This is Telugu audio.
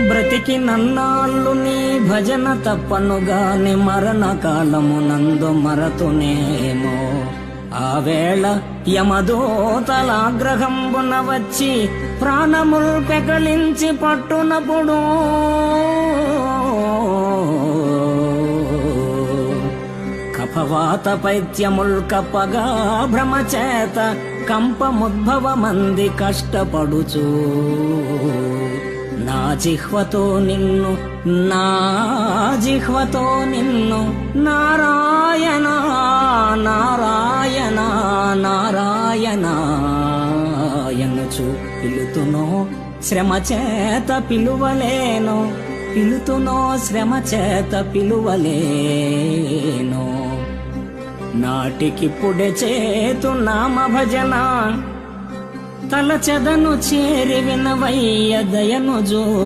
బ్రతికి నన్నాళ్ళు నీ భజన తప్పనుగాని మరణ కాలమునందు మరతునేమో. ఆ వేళ యమదూతలాగ్రహంబున వచ్చి ప్రాణముల్ పెకలించి పట్టునప్పుడు కఫవాత పైత్యముల్ కప్పగా భ్రమచేత కంపముద్భవమంది కష్టపడుచు నా జిహ్వతో నిన్ను నారాయణ నారాయణ నారాయణ ఎనుచు పిలుతునో శ్రమ చేత పిలువలేను, పిలుతునో శ్రమ చేత పిలువలేను. నాటికిప్పుడే చేతు నామ భజన తలచెదను చేరి వినవయ్య దయను జో.